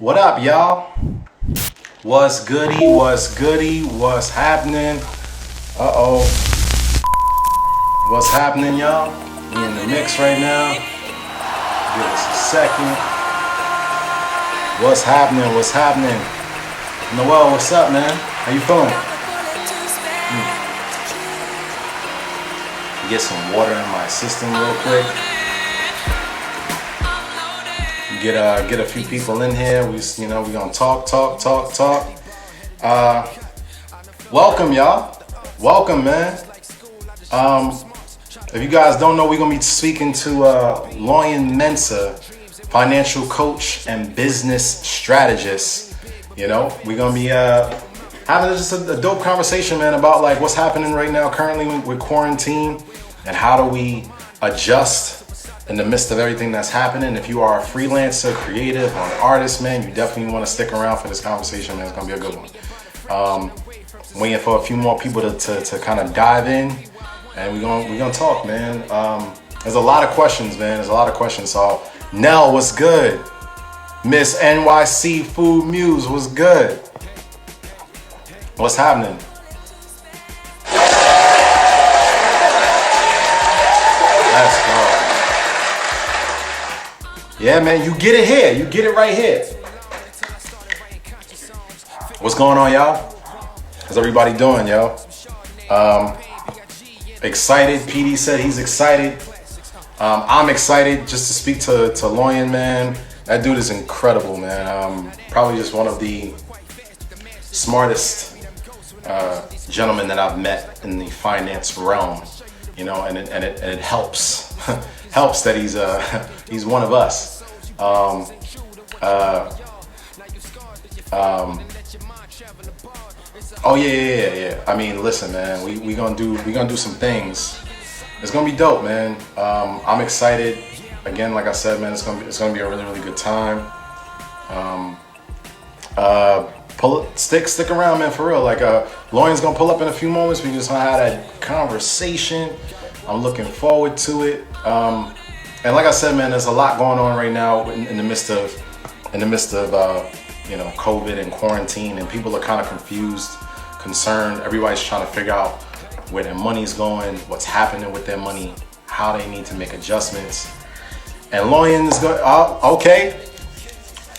What up, y'all? What's goody? What's goody? What's happening? Uh-oh. What's happening, y'all? We in the mix right now. Give us a second. What's happening? What's happening? Noel, what's up, man? How you feeling? Get some water in my system real quick. Get a few people in here. We gonna talk. Welcome, y'all. Welcome, man. If you guys don't know, we're gonna be speaking to Loyan Mensah, financial coach and business strategist. You know, we're gonna be having just a dope conversation, man, about like what's happening right now currently with quarantine and how do we adjust in the midst of everything that's happening. If you are a freelancer, creative, or an artist, man, you definitely want to stick around for this conversation, man. It's gonna be a good one. Waiting for a few more people to kind of dive in, and we're gonna talk, man. There's a lot of questions, man. There's a lot of questions. So, Nell, what's good? Miss NYC Food Muse, what's good? What's happening? Let's go. Yeah, man, you get it here. You get it right here. What's going on, y'all? How's everybody doing, yo? Excited. PD said he's excited. I'm excited just to speak to Loyan, man. That dude is incredible, man. Probably just one of the smartest gentlemen that I've met in the finance realm, you know, and it helps helps that he's one of us. Oh yeah. I mean, listen, man, we gonna do some things. It's gonna be dope, man. I'm excited. Again, like I said, man, it's gonna be a really good time. Stick around, man, for real. Like, Loyan's gonna pull up in a few moments. We just gonna have that conversation. I'm looking forward to it. And like I said, man, there's a lot going on right now in the midst of COVID and quarantine, and people are kind of confused, concerned. Everybody's trying to figure out where their money's going, what's happening with their money, how they need to make adjustments. And Loyan is going. Okay,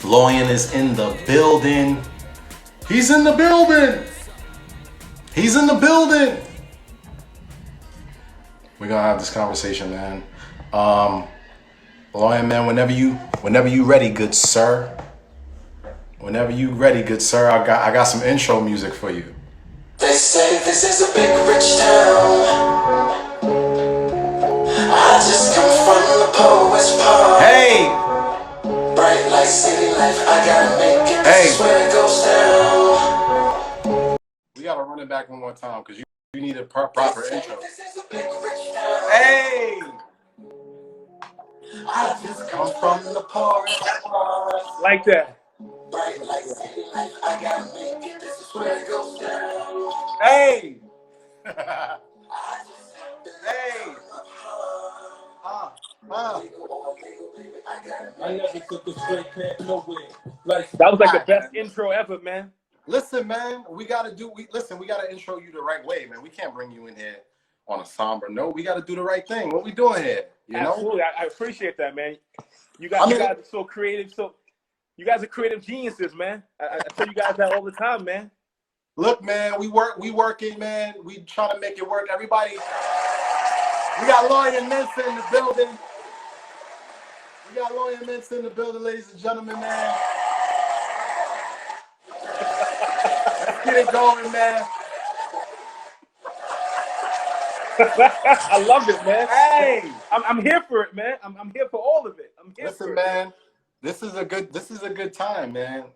Loyan is in the building. He's in the building. He's in the building. We're gonna have this conversation, man. Loyan, man, whenever you ready, good sir. Whenever you ready, good sir, I got some intro music for you. They say this is a big rich town. I just come from the poet's park. Hey! Bright light, city life, I gotta make it. This is where it goes down. We gotta run it back one more time because you need a proper intro. This is a big rich town. Hey! I just come from the poet's park. Like that. Bright light, city life, I gotta make it. This is where it goes down. Hey! Hey! I never took a straight path nowhere. That was like the best intro ever, man. Listen, man, we gotta intro you the right way, man. We can't bring you in here on a somber note. We gotta do the right thing. What we doing here? You know? Absolutely. I appreciate that, man. You guys are so creative. You guys are creative geniuses, man. I tell you guys that all the time, man. Look, man, we working, man. We trying to make it work. Everybody, we got Loyan Mensah in the building. Ladies and gentlemen, man. Let's get it going, man. I love it, man. Hey, I'm here for it, man. I'm here for all of it. I'm here listen, for it. man. This is a good time, man.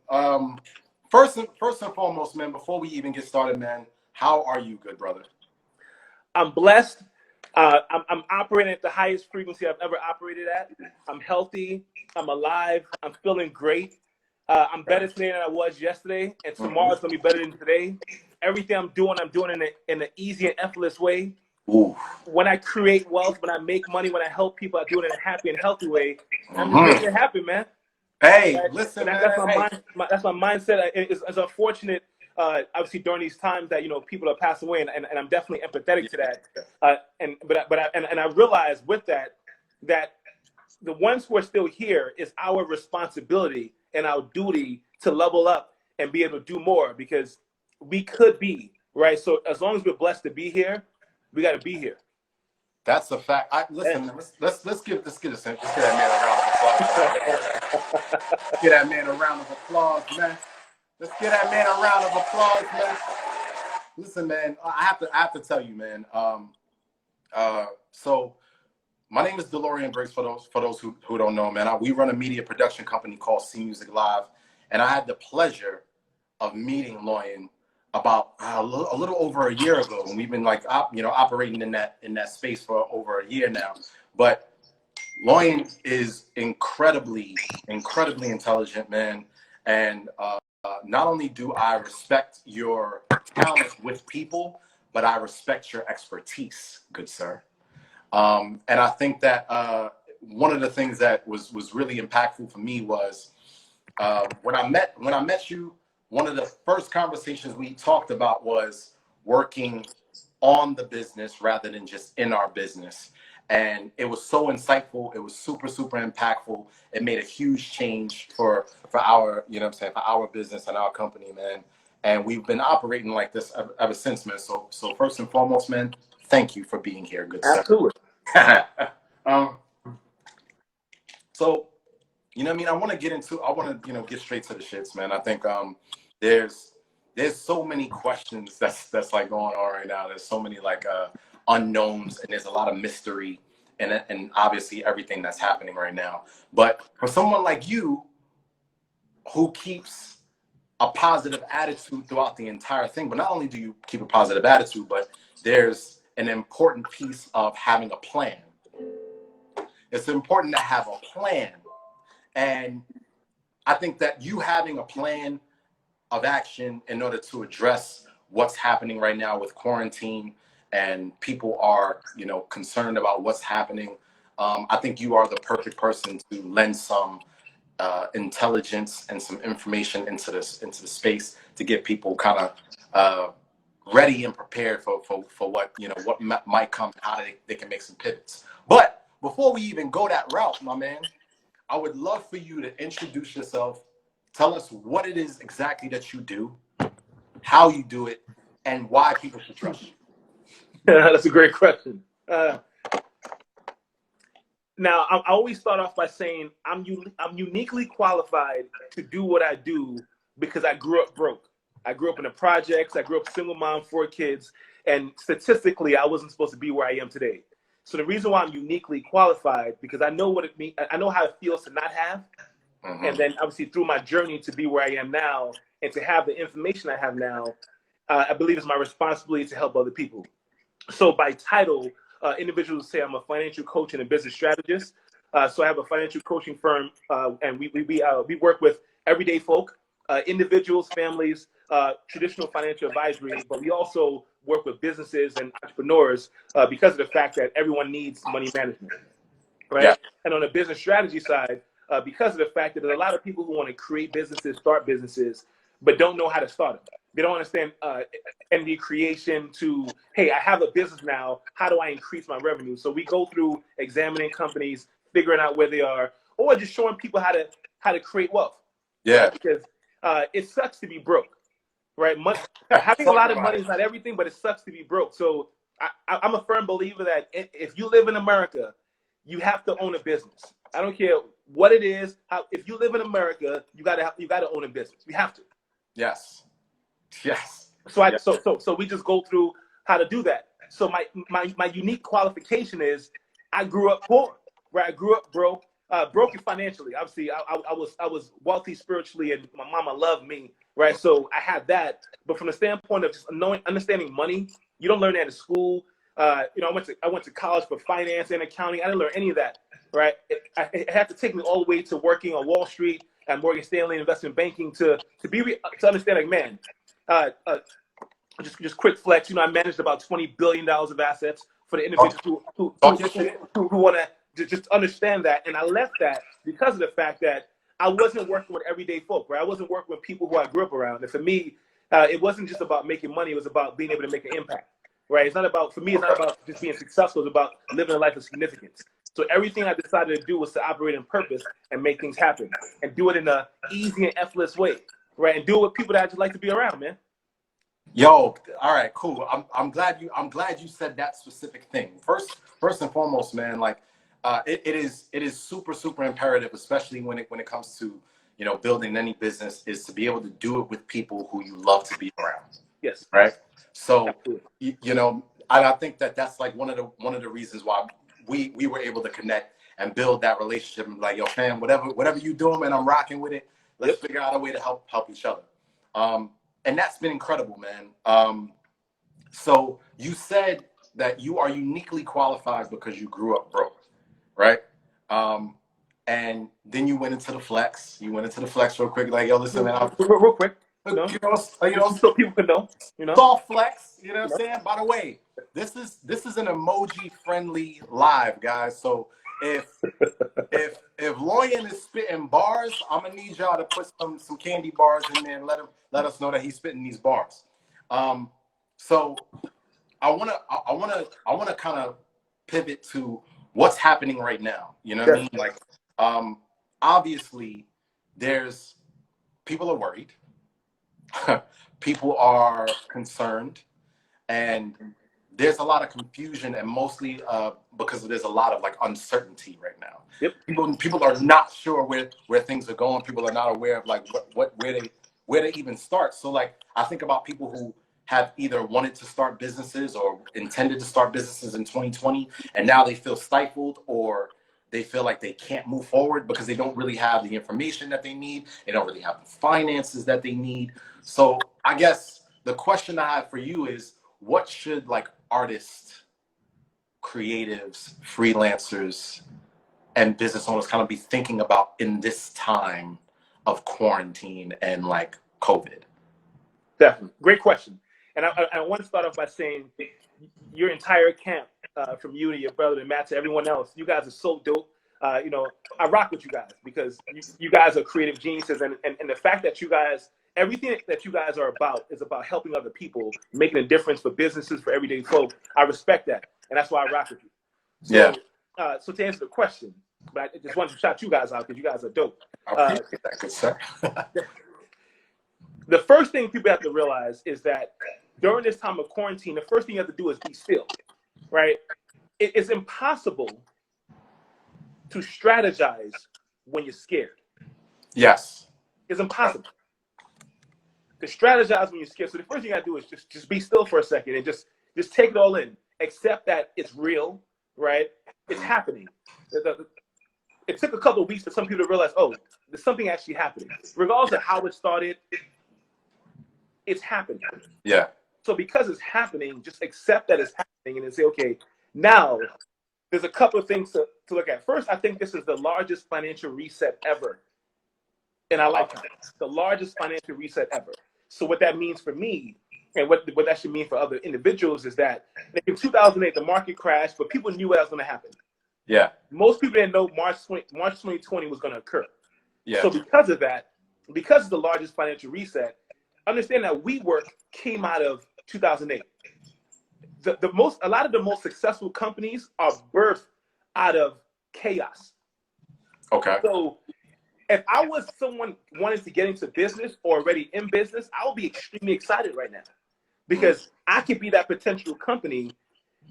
First and foremost, man, before we even get started, man, how are you, good brother? I'm blessed. I'm operating at the highest frequency I've ever operated at. I'm healthy. I'm alive. I'm feeling great. I'm better today than I was yesterday, and tomorrow's gonna be better than today. Everything I'm doing in an easy and effortless way. Ooh. When I create wealth, when I make money, when I help people, I do it in a happy and healthy way. I'm just making it happen, man. Hey, Right? listen, And man. that's my Hey, mind. That's my mindset. It's unfortunate, obviously, during these times that people are passing away, and I'm definitely empathetic to that. yeah, And I realize with that that the ones who are still here is our responsibility and our duty to level up and be able to do more because we could be right. So as long as we're blessed to be here, we got to be here. that's a fact. Yeah. Listen, man, let's get that man a round of applause. Get that man a round of applause, man. Let's get that man a round of applause, man. Listen, man, I have to tell you, man. So my name is DeLorean Briggs. For those who don't know, man, we run a media production company called C Music Live, and I had the pleasure of meeting Loyan about a little over a year ago, and we've been like operating in that space for over a year now. But Loyan is incredibly intelligent, man, and not only do I respect your talent with people, but I respect your expertise, good sir. And I think that one of the things that was really impactful for me was when I met you. One of the first conversations we talked about was working on the business rather than just in our business. And it was so insightful. It was super impactful. It made a huge change for our, for our business and our company, man. And we've been operating like this ever since, man. So first and foremost, man, thank you for being here, good sir. Absolutely. um, so I mean, I want to get straight to the shits, man. I think there's so many questions that's like going on right now. There's so many like unknowns, and there's a lot of mystery, and obviously everything that's happening right now. But for someone like you, who keeps a positive attitude throughout the entire thing, but not only do you keep a positive attitude, but there's an important piece of having a plan. It's important to have a plan. And I think that you having a plan of action in order to address what's happening right now with quarantine and people are, concerned about what's happening. I think you are the perfect person to lend some intelligence and some information into the space to get people kind of ready and prepared for what, what might come, how they can make some pivots. But before we even go that route, my man, I would love for you to introduce yourself. Tell us what it is exactly that you do, how you do it, and why people should trust you. That's a great question. Now, I always start off by saying I'm uniquely qualified to do what I do because I grew up broke. I grew up in the projects. I grew up single mom, 4 kids, and statistically, I wasn't supposed to be where I am today. So the reason why I'm uniquely qualified because I know what it means. I know how it feels to not have, and then obviously through my journey to be where I am now and to have the information I have now, I believe it's my responsibility to help other people. So by title, individuals say I'm a financial coach and a business strategist. So I have a financial coaching firm, and we work with everyday folk, individuals, families, traditional financial advisory, but we also work with businesses and entrepreneurs because of the fact that everyone needs money management, right? Yeah. And on the business strategy side, because of the fact that there's a lot of people who want to create businesses, start businesses, but don't know how to start them. They don't understand entity creation to, hey, I have a business now. How do I increase my revenue? So we go through examining companies, figuring out where they are, or just showing people how to create wealth. Yeah. Right? Because it sucks to be broke, right? Having a lot of money is not everything, but it sucks to be broke. So I'm a firm believer that if you live in America, you have to own a business. I don't care what it is. If you live in America, you gotta own a business. You have to. Yes. Yes. So we just go through how to do that. So my unique qualification is I grew up poor, right? I grew up broke, broken financially. Obviously, I was wealthy spiritually, and my mama loved me, right? So I had that. But from the standpoint of just understanding money, you don't learn that in school. I went to college for finance and accounting. I didn't learn any of that, right? It had to take me all the way to working on Wall Street at Morgan Stanley investment banking to understand, like, man. Just quick flex. I managed about $20 billion of assets for the individuals who want to just understand that. And I left that because of the fact that I wasn't working with everyday folk, right? I wasn't working with people who I grew up around. And for me, it wasn't just about making money. It was about being able to make an impact, right? It's not about, for me, it's not about just being successful. It's about living a life of significance. So everything I decided to do was to operate in purpose and make things happen and do it in a easy and effortless way, right? And do it with people that I just like to be around, man. Yo, all right, cool. I'm glad you said that specific thing. First and foremost, man, like it is super imperative, especially when it comes to, you know, building any business, is to be able to do it with people who you love to be around. Yes. Right. So absolutely. you know, I think that's like one of the reasons why we were able to connect and build that relationship. Like, yo, fam, whatever you doing, man, I'm rocking with it. Let's figure out a way to help each other. And that's been incredible, man. So you said that you are uniquely qualified because you grew up broke, right? And then you went into the flex. You went into the flex real quick, like, yo, listen, man. Real quick. You know, so people can know, you know. Soft flex, you know what I'm saying? By the way, this is an emoji friendly live, guys. So if Loyan is spitting bars, I'm gonna need y'all to put some candy bars in there and let us know that he's spitting these bars. So I wanna kind of pivot to what's happening right now. You know what I mean? Like, obviously, people are worried. People are concerned, and there's a lot of confusion, and mostly because there's a lot of like uncertainty right now. People are not sure where things are going. People are not aware of like where they even start. So like, I think about people who have either wanted to start businesses or intended to start businesses in 2020, and now they feel stifled, or they feel like they can't move forward because they don't really have the information that they need. They don't really have the finances that they need. So I guess the question I have for you is, what should like artists, creatives, freelancers, and business owners kind of be thinking about in this time of quarantine and like COVID? Definitely. Great question. And I want to start off by saying your entire camp, from you to your brother to Matt to everyone else, you guys are so dope. You know, I rock with you guys because you guys are creative geniuses. And the fact that you guys, everything that you guys are about is about helping other people, making a difference for businesses, for everyday folk. I respect that. And that's why I rock with you. So, so to answer the question, but I just wanted to shout you guys out because you guys are dope. I appreciate that, good sir. The first thing people have to realize is that during this time of quarantine, the first thing you have to do is be still, right? It's impossible to strategize when you're scared. Yes. It's impossible to strategize when you're scared. So the first thing I do is just be still for a second and just take it all in. Accept that it's real, right? It's happening. It took a couple of weeks for some people to realize, oh, there's something actually happening. Regardless of how it started, it's happening. Yeah. So because it's happening, just accept that it's happening and then say, okay, now there's a couple of things to look at. First, I think this is the largest financial reset ever in our lifetime. The largest financial reset ever. So what that means for me, and what that should mean for other individuals, is that in 2008, the market crashed, but people knew what was going to happen. Yeah. Most people didn't know March 2020 was going to occur. Yeah. So because of that, because it's the largest financial reset, understand that WeWork came out of 2008. A lot of the most successful companies are birthed out of chaos. Okay. So if I was someone wanting to get into business or already in business, I would be extremely excited right now because I could be that potential company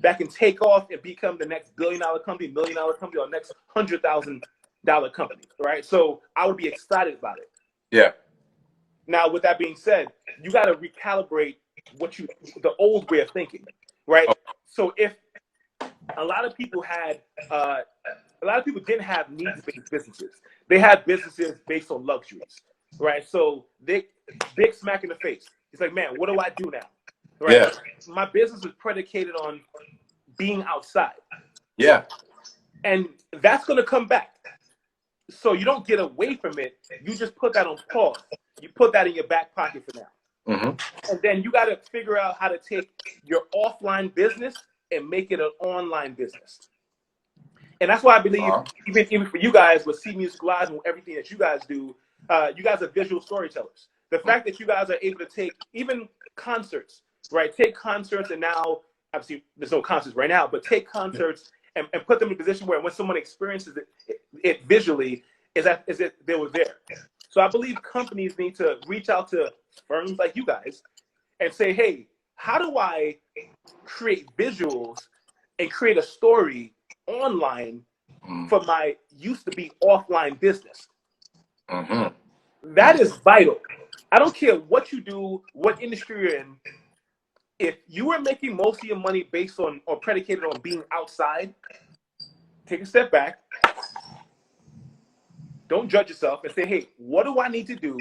that can take off and become the next $1 billion company, $1 million company, or next $100,000 company, right? So I would be excited about it. Yeah. Now, with that being said, you got to recalibrate the old way of thinking, right? Okay. So if a lot of people didn't have needs-based businesses. They had businesses based on luxuries, right? So big smack in the face. It's like, man, what do I do now? Right? Yeah. My business is predicated on being outside. Yeah. And that's going to come back. So you don't get away from it. You just put that on pause. You put that in your back pocket for now. Mm-hmm. And then you got to figure out how to take your offline business and make it an online business. And that's why I believe, even for you guys with C Music Live and everything that you guys do, you guys are visual storytellers. The fact that you guys are able to take even concerts, right? Take concerts, and now obviously there's no concerts right now, but take concerts and put them in a position where when someone experiences it visually, is that they were there. So I believe companies need to reach out to firms like you guys and say, hey, how do I create visuals and create a story online for my used to be offline business? That is vital. I don't care what you do, what industry you're in. If you are making most of your money based on or predicated on being outside, take a step back. Don't judge yourself and say, hey, what do I need to do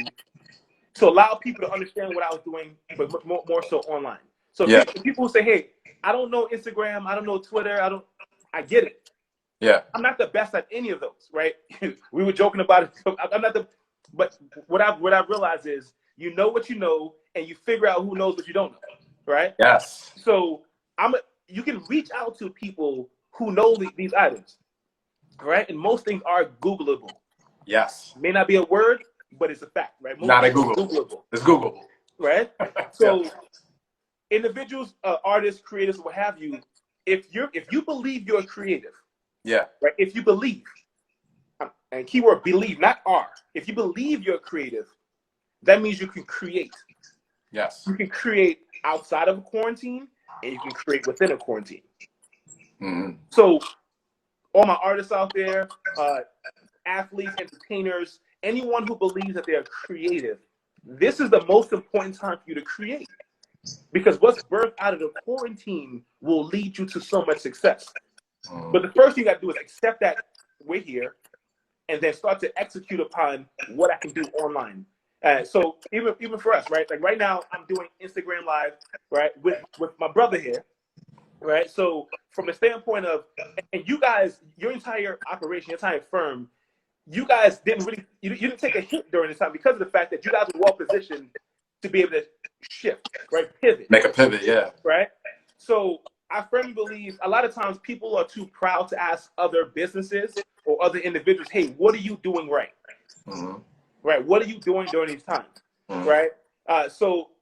to allow people to understand what I was doing, but more so online? So people who say, hey, I don't know Instagram, I don't know Twitter, I get it. Yeah. I'm not the best at any of those, right? We were joking about it. I'm not but what I've realized is you know what you know, and you figure out who knows what you don't know, right? Yes. So you can reach out to people who know these items, right? And most things are Googleable. Yes. May not be a word, but it's a fact, right? Most Not a Googleable. It's Googleable. Right? So individuals, artists, creators, what have you, if you believe you're creative, right? If you believe, and keyword believe, not are. If you believe you're creative, that means you can create. Yes. You can create outside of a quarantine, and you can create within a quarantine. So all my artists out there, athletes, entertainers, anyone who believes that they are creative, this is the most important time for you to create. Because what's birthed out of the quarantine will lead you to so much success. But the first thing you got to do is accept that we're here, and then start to execute upon what I can do online. So even for us, right? Like right now, I'm doing Instagram Live, right, with my brother here, right? So from the standpoint of, and you guys, your entire operation, your entire firm, you guys didn't really, you didn't take a hit during this time because of the fact that you guys were well positioned to be able to shift, right? Pivot. Make a pivot, yeah. Right? So I firmly believe a lot of times people are too proud to ask other businesses or other individuals, hey, what are you doing right? Right? What are you doing during these times? Right? So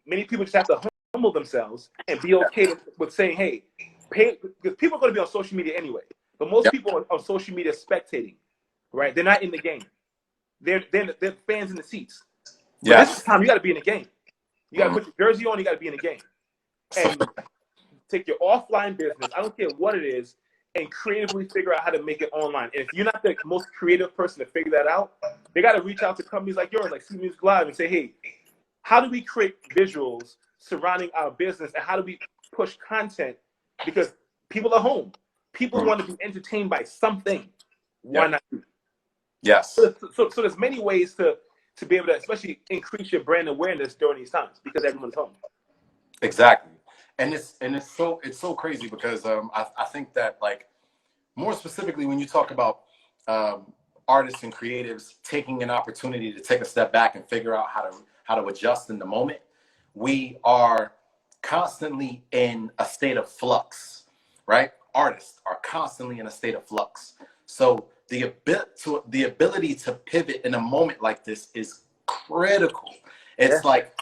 many people just have to humble themselves and be okay with saying, hey, because people are going to be on social media anyway. But most people are on social media spectating, right? They're not in the game. They're fans in the seats. But this is the time you got to be in the game. You got to put your jersey on. You got to be in the game. And take your offline business, I don't care what it is, and creatively figure out how to make it online. And if you're not the most creative person to figure that out, they got to reach out to companies like yours, like C Music Live, and say, hey, how do we create visuals surrounding our business, and how do we push content? Because people are home. People want to be entertained by something. Why not? Yes. So there's many ways to be able to, especially increase your brand awareness during these times because everyone's home. Exactly. And it's so crazy because I think that, like, more specifically when you talk about artists and creatives taking an opportunity to take a step back and figure out how to adjust in the moment, we are constantly in a state of flux, right? Artists are constantly in a state of flux. So the ability to pivot in a moment like this is critical. It's like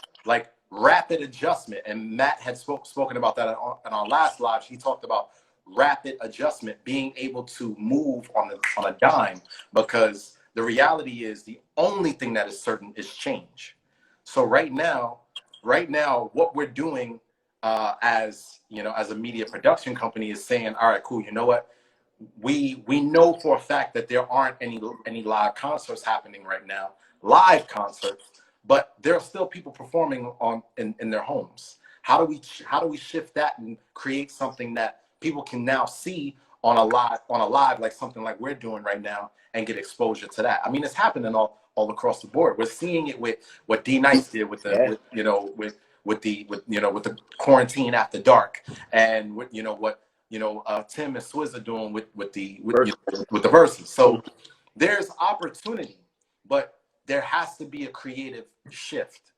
rapid adjustment, and Matt had spoken about that in our last live. He talked about rapid adjustment, being able to move on a dime, because the reality is the only thing that is certain is change. So right now, what we're doing as a media production company is saying, all right, cool, you know what? We know for a fact that there aren't any live concerts happening right now, live concerts, but there are still people performing in their homes. How do we shift that and create something that people can now see on a live, like something like we're doing right now, and get exposure to that? I mean, it's happening all across the board. We're seeing it with what D Nice did with the with the quarantine after dark, and what Tim and Swizz are doing with the verses. So there's opportunity, but there has to be a creative shift,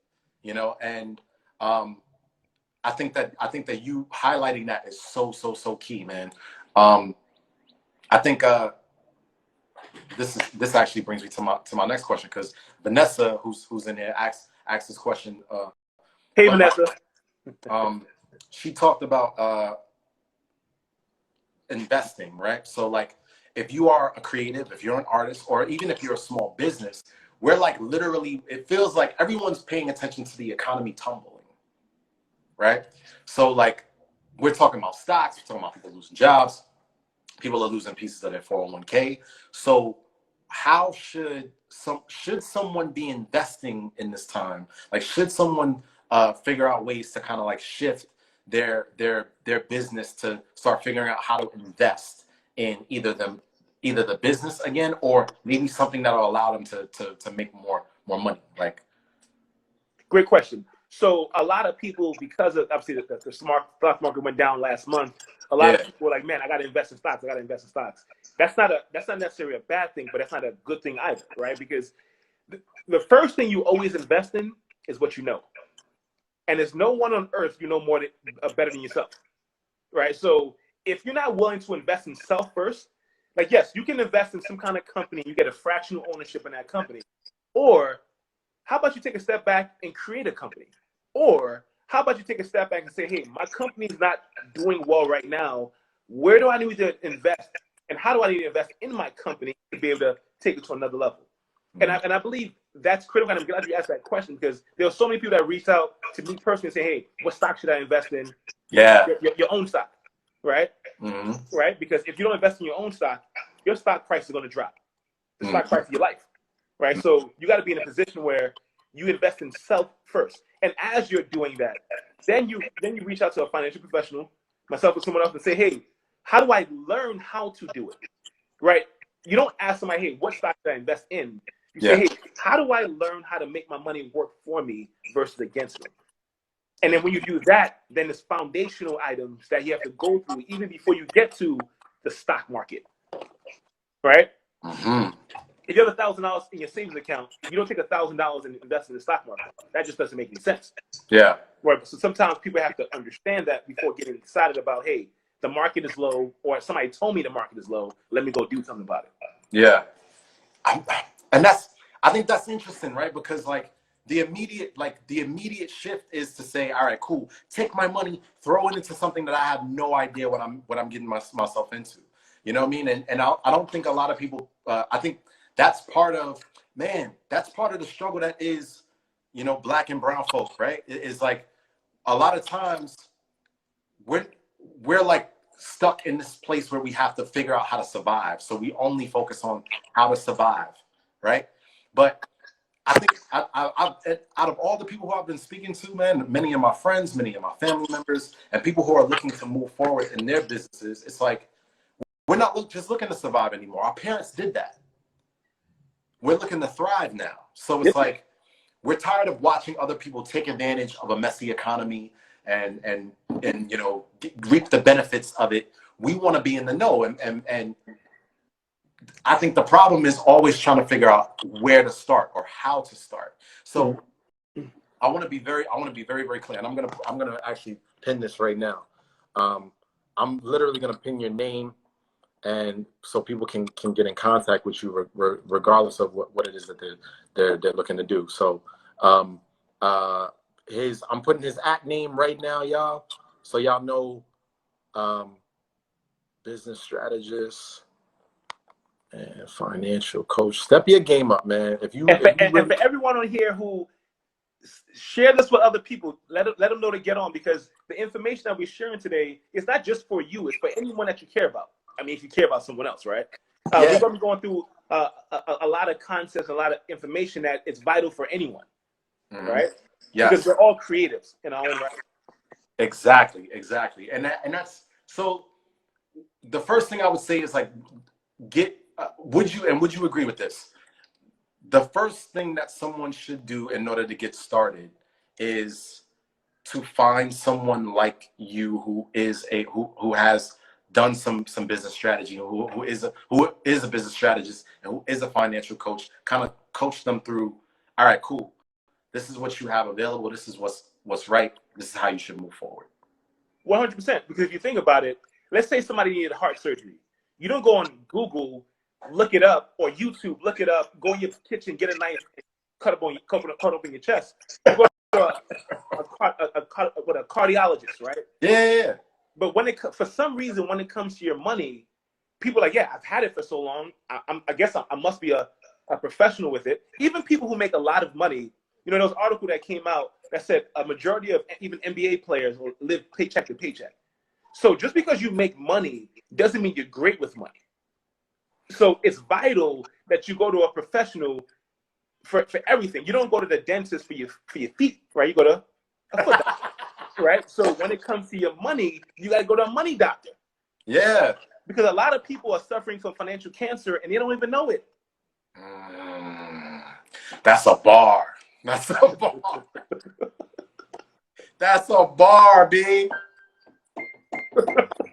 and I think that you highlighting that is so key, man. I think this actually brings me to my next question, because Vanessa, who's in here, asked this question. Hey, Vanessa. She talked about investing, right? So like, if you are a creative, if you're an artist, or even if you're a small business, we're like literally, it feels like everyone's paying attention to the economy tumbling, right? So like, we're talking about stocks, we're talking about people losing jobs, people are losing pieces of their 401k. So how should someone be investing in this time? Like, should someone figure out ways to kind of like shift their business to start figuring out how to invest in either the business again, or maybe something that will allow them to make more money? Like, great question. So a lot of people, because of obviously the stock market went down last month, a lot of people were like, man, I got to invest in stocks. I got to invest in stocks. That's not necessarily a bad thing, but that's not a good thing either, right? Because the first thing you always invest in is what you know. And there's no one on earth you know better than yourself, right? So if you're not willing to invest in self first, like, yes, you can invest in some kind of company, you get a fractional ownership in that company. Or how about you take a step back and create a company? Or how about you take a step back and say, hey, my company's not doing well right now. Where do I need to invest? And how do I need to invest in my company to be able to take it to another level? Mm-hmm. And I believe that's critical. And I'm glad you asked that question, because there are so many people that reach out to me personally and say, hey, what stock should I invest in? Yeah. Your own stock, right? Mm-hmm. Right? Because if you don't invest in your own stock, your stock price is going to drop. The stock price of your life, right? Mm-hmm. So you got to be in a position where you invest in self first. And as you're doing that, then you reach out to a financial professional, myself or someone else, and say, hey, how do I learn how to do it? Right? You don't ask somebody, hey, what stock should I invest in? You say, hey, how do I learn how to make my money work for me versus against me? And then when you do that, then there's foundational items that you have to go through even before you get to the stock market. Right? Mm-hmm. If you have $1,000 in your savings account, you don't take $1,000 and invest in the stock market. That just doesn't make any sense. Yeah. Right. So sometimes people have to understand that before getting excited about, hey, the market is low, or somebody told me the market is low. Let me go do something about it. Yeah. And I think that's interesting, right? Because like the immediate shift is to say, all right, cool, take my money, throw it into something that I have no idea what I'm getting myself into. You know what I mean? And I don't think a lot of people. I think that's part of the struggle that is, you know, Black and brown folks, right? It's like a lot of times we're like stuck in this place where we have to figure out how to survive. So we only focus on how to survive, right? But I think out of all the people who I've been speaking to, man, many of my friends, many of my family members, and people who are looking to move forward in their businesses, it's like, we're not just looking to survive anymore. Our parents did that. We're looking to thrive now. So it's like, we're tired of watching other people take advantage of a messy economy and you know, reap the benefits of it. We want to be in the know, and I think the problem is always trying to figure out where to start or how to start. So I want to be very very clear, and I'm gonna actually pin this right now. I'm literally gonna pin your name, and so people can get in contact with you regardless of what it is that they're looking to do. So I'm putting his @ name right now, y'all, so y'all know. Business strategist and financial coach. Step your game up, man. And for everyone on here who share this with other people, let them know to get on, because the information that we're sharing today is not just for you, it's for anyone that you care about. I mean, if you care about someone else, right? We're going to be going through a lot of concepts, a lot of information that is vital for anyone, right? Yes. Because we're all creatives in our own right. Exactly. And that's, so the first thing I would say is like, would you agree with this? The first thing that someone should do in order to get started is to find someone like you who has done some business strategy, who is a business strategist and who is a financial coach. Kind of coach them through, all right, cool, this is what you have available, this is what's right, this is how you should move forward. 100%. Because if you think about it, let's say somebody needed heart surgery. You don't go on Google, look it up, or YouTube, look it up, go in your kitchen, get a knife, cut open your chest. You go to a cardiologist, right? Yeah. But for some reason, when it comes to your money, people are like, yeah, I've had it for so long. I guess I must be a professional with it. Even people who make a lot of money, you know, there was an article that came out that said a majority of even NBA players will live paycheck to paycheck. So just because you make money doesn't mean you're great with money. So it's vital that you go to a professional for everything. You don't go to the dentist for your feet, right? You go to a foot doctor, right? So when it comes to your money, you got to go to a money doctor. Yeah. Because a lot of people are suffering from financial cancer and they don't even know it. That's a bar. That's a bar. That's a bar, B.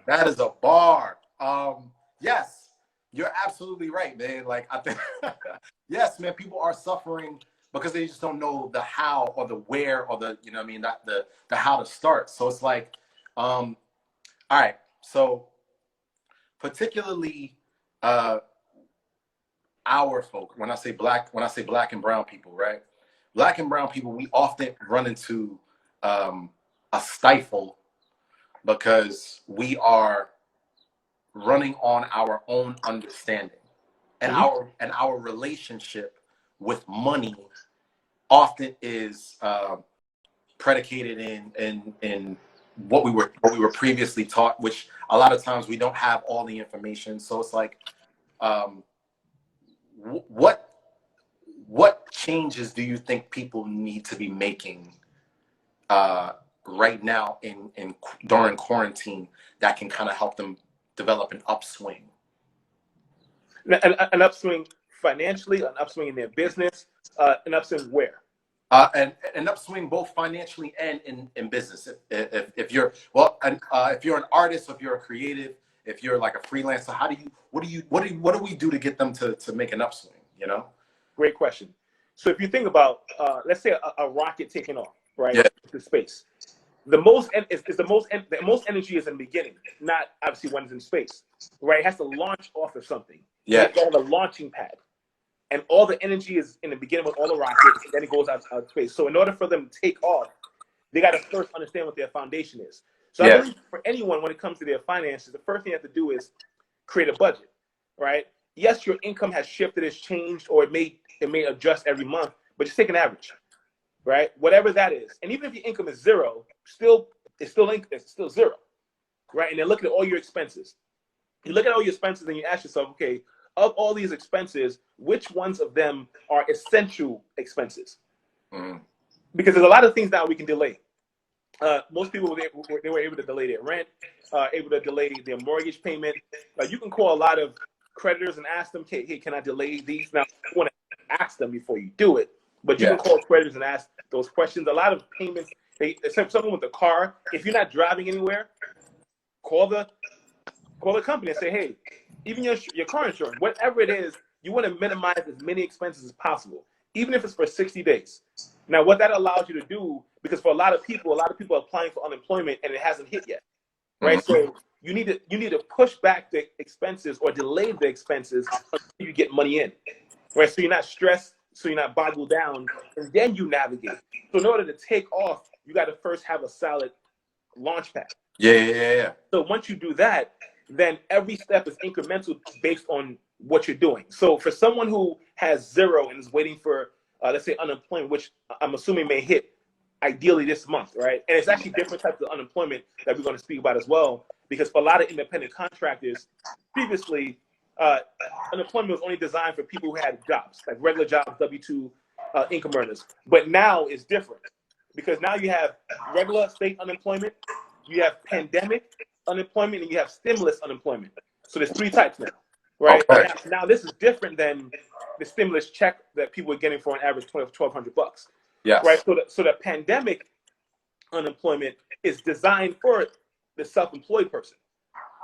That is a bar. Yes, you're absolutely right, man. Like, I think, yes, man, people are suffering because they just don't know the how or the where or the, you know what I mean, the how to start. So it's like, all right, so particularly our folk, when I say black and brown people, right? Black and brown people, we often run into a stifle because we are running on our own understanding, and our relationship with money often is predicated in what we were previously taught, which a lot of times we don't have all the information. So it's like, what changes do you think people need to be making right now during quarantine that can kind of help them develop an upswing? An upswing financially, an upswing in their business, an upswing where? And an upswing both financially and in business. If you're if you're an artist, if you're a creative, if you're like a freelancer, what do we do to get them to make an upswing? You know? Great question. So if you think about, let's say a rocket taking off, right, to space, the most energy is in the beginning, not obviously when it's in space, right? It has to launch off of something. Yeah. It's on the launching pad, and all the energy is in the beginning with all the rockets, and then it goes out of space. So in order for them to take off, they got to first understand what their foundation is. So I believe for anyone, when it comes to their finances, the first thing you have to do is create a budget, right? Yes, your income has shifted, it's changed, or it may adjust every month, but just take an average, right? Whatever that is. And even if your income is zero, it's still zero, right? And then look at all your expenses. You look at all your expenses and you ask yourself, okay, of all these expenses, which ones of them are essential expenses? Mm-hmm. Because there's a lot of things now we can delay. Most people, they were able to delay their rent, able to delay their mortgage payment. You can call a lot of creditors and ask them, hey, can I delay these? Now, you want to ask them before you do it, but you can call creditors and ask those questions. A lot of payments, except someone with a car, if you're not driving anywhere, call the company and say, hey, even your car insurance, whatever it is, you want to minimize as many expenses as possible, even if it's for 60 days. Now, what that allows you to do, because for a lot of people are applying for unemployment and it hasn't hit yet, right? Mm-hmm. So you need to push back the expenses or delay the expenses until you get money in, right? So you're not stressed, so you're not boggled down, and then you navigate. So in order to take off, you got to first have a solid launch pad. Yeah. So once you do that, then every step is incremental based on what you're doing. So for someone who has zero and is waiting for, let's say, unemployment, which I'm assuming may hit ideally this month, right? And it's actually different types of unemployment that we're going to speak about as well, because for a lot of independent contractors, previously, unemployment was only designed for people who had jobs, like regular jobs, W-2 income earners. But now it's different, because now you have regular state unemployment, you have pandemic unemployment, and you have stimulus unemployment. So there's three types now, right? Okay. Now this is different than the stimulus check that people are getting for an average $1,200. Yes. Right. So the pandemic unemployment is designed for the self-employed person.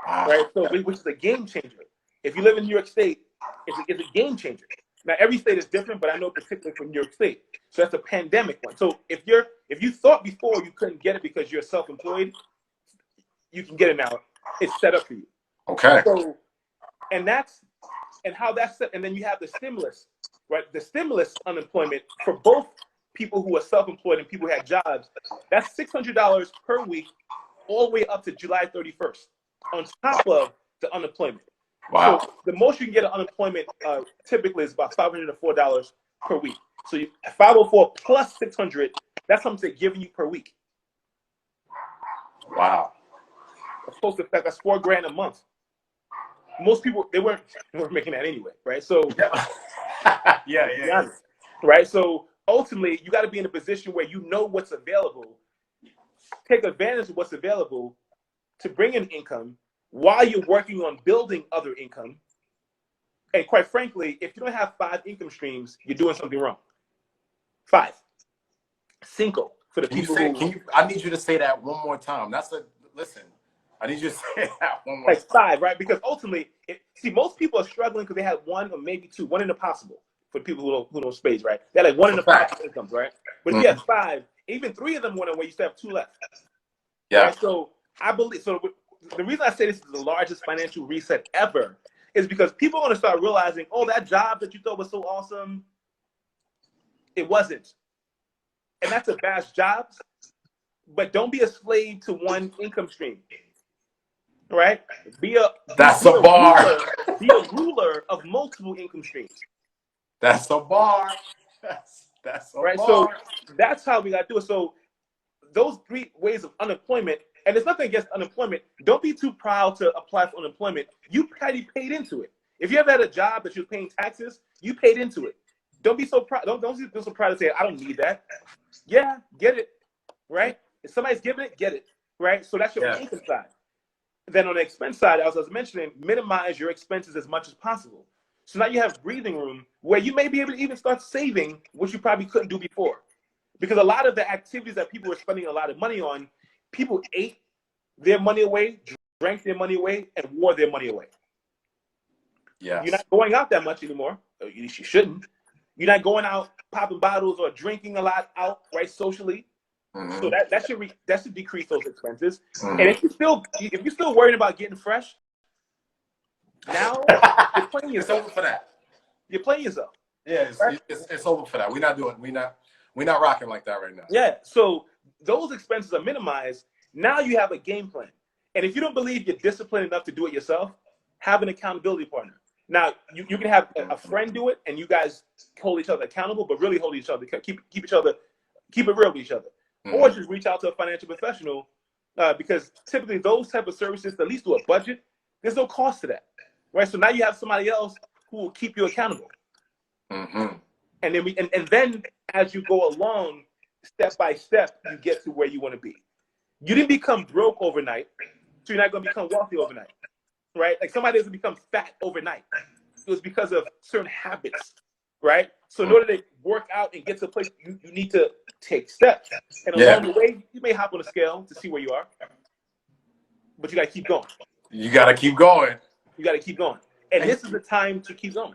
Right. So which is a game changer. If you live in New York State, it's a game changer. Now every state is different, but I know particularly for New York State. So that's a pandemic one. So if you thought before you couldn't get it because you're self-employed, you can get it now. It's set up for you. Okay. So And how that's set. And then you have the stimulus, right? The stimulus unemployment for both people who are self-employed and people who had jobs. That's $600 per week, all the way up to July 31st, on top of the unemployment. Wow. So the most you can get an unemployment typically is about $504 per week. So 504 plus 600, that's something they're giving you per week. Wow. That's supposed to affect, that's $4,000 a month. Most people, they weren't making that anyway, right? So yeah. Right. So ultimately, you got to be in a position where you know what's available, take advantage of what's available to bring in income while you're working on building other income. And quite frankly, if you don't have 5 income streams, you're doing something wrong. 5. Cinco for the people who. I need you to say that one more time. Listen. I need you to say that one more time. 5, right? Because ultimately, most people are struggling because they have 1 or maybe 2, 1 in the possible for the people who don't space, right? They're like 1 in the possible incomes, right? But if you have 5, even 3 of them went away, you still have 2 left. Yeah. Right? So I believe. So the reason I say this is the largest financial reset ever is because people are going to start realizing, oh, that job that you thought was so awesome, it wasn't. And that's a bad job. But don't be a slave to 1 income stream. Right? That's a bar. Be a ruler of multiple income streams. That's a bar. That's a right. bar. So that's how we got to do it. So those 3 ways of unemployment, and there's nothing against unemployment. Don't be too proud to apply for unemployment. You paid into it. If you ever had a job that you're paying taxes, you paid into it. Don't be so proud. Don't be so proud to say, I don't need that. Yeah, get it. Right? If somebody's giving it, get it. Right? So that's your income side. Then on the expense side, as I was mentioning, minimize your expenses as much as possible. So now you have breathing room where you may be able to even start saving, which you probably couldn't do before. Because a lot of the activities that people were spending a lot of money on, people ate their money away, drank their money away, and wore their money away. Yes. You're not going out that much anymore. At least you shouldn't. You're not going out popping bottles or drinking a lot out, right, socially. Mm-hmm. So that should decrease those expenses. Mm-hmm. And if you're still worried about getting fresh, now you're playing yourself. It's over for that. You're playing yourself. Yeah, it's over for that. We're not rocking like that right now. Yeah. So those expenses are minimized. Now you have a game plan. And if you don't believe you're disciplined enough to do it yourself, have an accountability partner. Now you can have a friend do it, and you guys hold each other accountable, but really hold each other, keep it real with each other. Mm-hmm. Or just reach out to a financial professional, because typically those type of services, at least do a budget. There's no cost to that, right? So now you have somebody else who will keep you accountable. Mm-hmm. And then as you go along, step by step, you get to where you want to be. You didn't become broke overnight, so you're not going to become wealthy overnight, right? Like somebody doesn't become fat overnight. It was because of certain habits, right? So in order to work out and get to a place, you need to take steps. And along the way, you may hop on a scale to see where you are, but you got to keep going. You got to keep going. You got to keep going. And this is the time to keep going.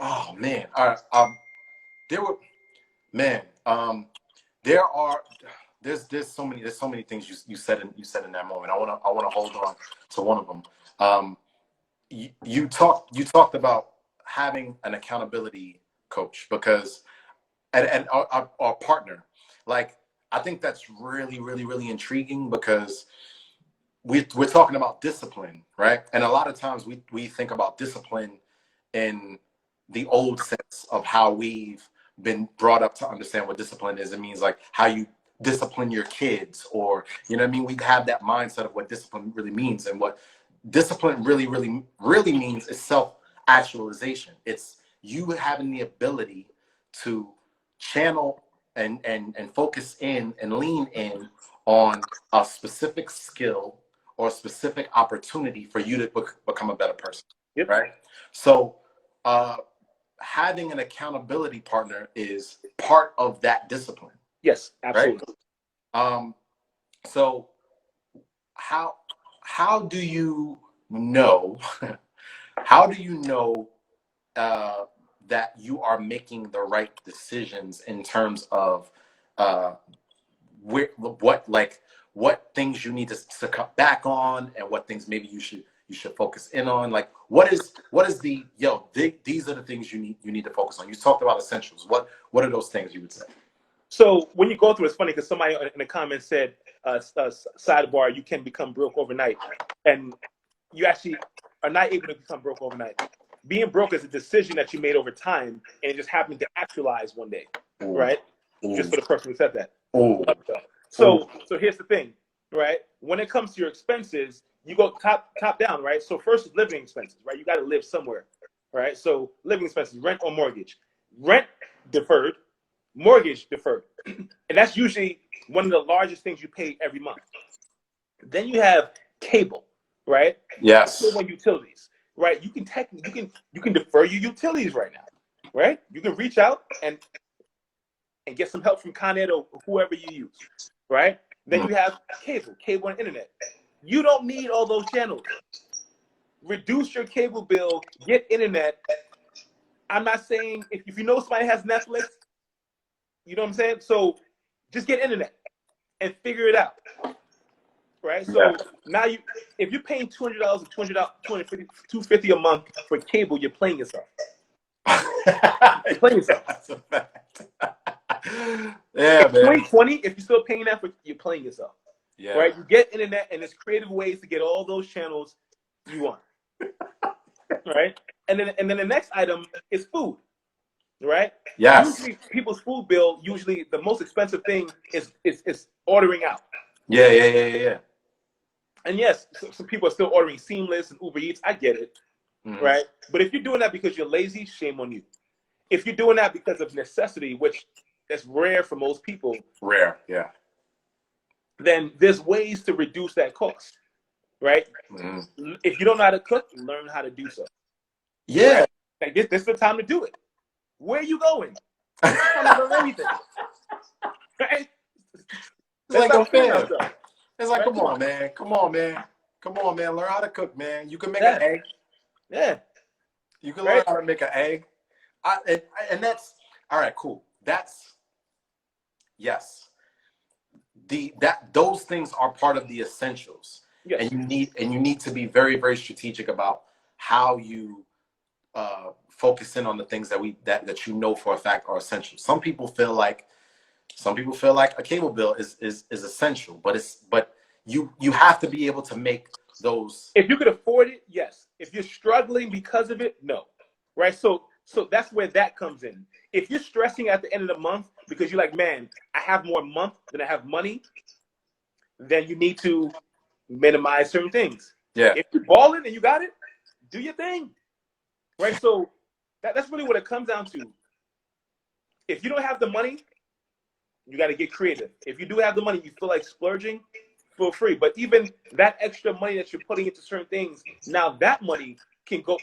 Oh, man. All right. There's so many things you said in that moment. I want to hold on to one of them. You talked about having an accountability coach because and our partner. Like, I think that's really, really, really intriguing because we're talking about discipline, right? And a lot of times we think about discipline in the old sense of how we've been brought up to understand what discipline is. It means like how you discipline your kids, or, you know what I mean? We have that mindset of what discipline really means, and what discipline really, really, really means is self-actualization. It's you having the ability to channel and focus in and lean in on a specific skill or a specific opportunity for you to become a better person. Yep. Right? So having an accountability partner is part of that discipline. Yes, absolutely. Right? So how do you know that you are making the right decisions in terms of what things you need to cut back on, and what things maybe you should you should focus in on? Like, what is the these are the things you need to focus on. You talked about essentials. What are those things you would say? So when you go through, it's funny because somebody in the comments said, sidebar, you can become broke overnight. And you actually are not able to become broke overnight. Being broke is a decision that you made over time, and it just happened to actualize one day, right? Just for the person who said that. So here's the thing, right? When it comes to your expenses, you go top down, right? So first is living expenses, right? You got to live somewhere, right? So living expenses, rent or mortgage. Rent deferred, mortgage deferred. And that's usually one of the largest things you pay every month. Then you have cable, right? Yes. Cable and utilities, right? You can defer your utilities right now, right? You can reach out and get some help from Con Ed or whoever you use, right? Then you have cable and internet. You don't need all those channels. Reduce your cable bill, get internet. I'm not saying if you know somebody has Netflix, you know what I'm saying? So just get internet and figure it out, right? So now if you're paying $200 or $250 a month for cable, you're playing yourself. You're playing yourself. That's a fact. Yeah, man. 2020, if you're still paying that, you're playing yourself. Yeah. Right? You get internet, and there's creative ways to get all those channels you want. Right? And then the next item is food. Right? Yes. Usually people's food bill, usually the most expensive thing is ordering out. Yeah. And yes, some people are still ordering Seamless and Uber Eats. I get it. Right? But if you're doing that because you're lazy, shame on you. If you're doing that because of necessity, which is rare for most people. Rare, yeah. Then there's ways to reduce that cost, right? If you don't know how to cook, learn how to do so. Yeah. Right? Like this is the time to do it. Where are you going? You don't learn anything. Right? It's like unfair. It's like, right? come on, man. Learn how to cook, man. You can make an egg. Yeah. You can learn how to make an egg. And that's all right, cool. That's yes. Those things are part of the essentials. Yes. And you need to be very, very strategic about how you focus in on the things that you know for a fact are essential. Some people feel like a cable bill is essential, but you have to be able to make those. If you could afford it, yes. If you're struggling because of it, no. Right? So that's where that comes in. If you're stressing at the end of the month because you're like, man, I have more month than I have money, then you need to minimize certain things. Yeah. If you're balling and you got it, do your thing. Right? So that's really what it comes down to. If you don't have the money, you got to get creative. If you do have the money, you feel like splurging, feel free. But even that extra money that you're putting into certain things, now that money can go,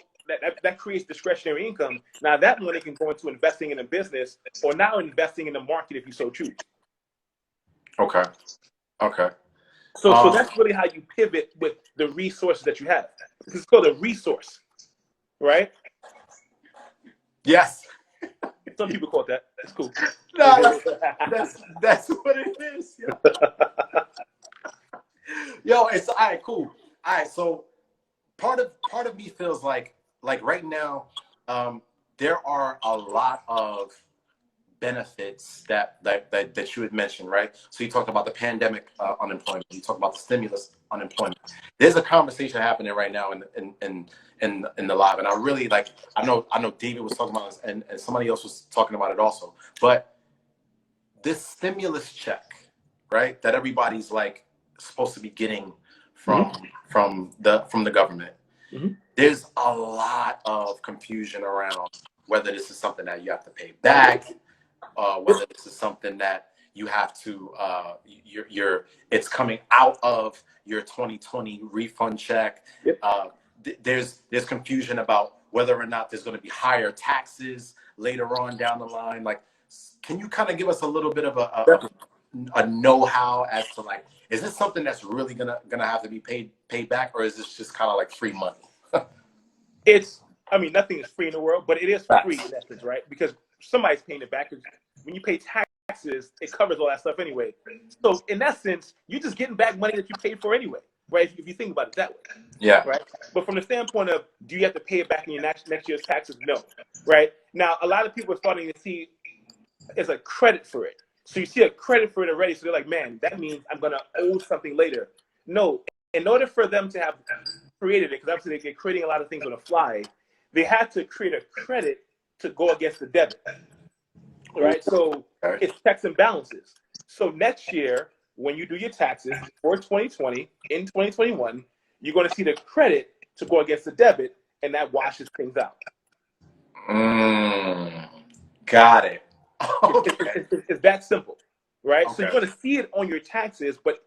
that creates discretionary income. Now that money can go into investing in a business or now investing in the market if you so choose. Okay. So that's really how you pivot with the resources that you have. It's called a resource, right? Yes. Some people call it that. It's cool. No, that's what it is. Yo, it's all right, cool. All right, so part of me feels like right now, there are a lot of benefits that you had mentioned, right? So you talked about the pandemic unemployment. You talked about the stimulus unemployment. There's a conversation happening right now in the live, and I really like. I know David was talking about this, and somebody else was talking about it also. But this stimulus check, right? That everybody's like supposed to be getting from the government. There's a lot of confusion around whether this is something that you have to pay back. Whether this is something that you have to, it's coming out of your 2020 refund check. There's confusion about whether or not there's going to be higher taxes later on down the line. Like, can you kind of give us a little bit of a know-how as to like, is this something that's really gonna have to be paid back, or is this just kind of like free money? Nothing is free in the world, but it is free in essence, right? Because somebody's paying it back. When you pay taxes, it covers all that stuff anyway. So in that sense, you're just getting back money that you paid for anyway. right? If you think about it that way. Yeah. Right. But from the standpoint of, do you have to pay it back in your next year's taxes? No. Right. Now, a lot of people are starting to see it's a credit for it. So you see a credit for it already. So they're like, man, that means I'm going to owe something later. No. In order for them to have created it, because obviously they're creating a lot of things on the fly, they had to create a credit to go against the debit. Right. So it's checks and balances. So next year, when you do your taxes for 2020, in 2021, you're going to see the credit to go against the debit, and that washes things out. Got it. Okay. It's that simple, right? Okay. So you're going to see it on your taxes, but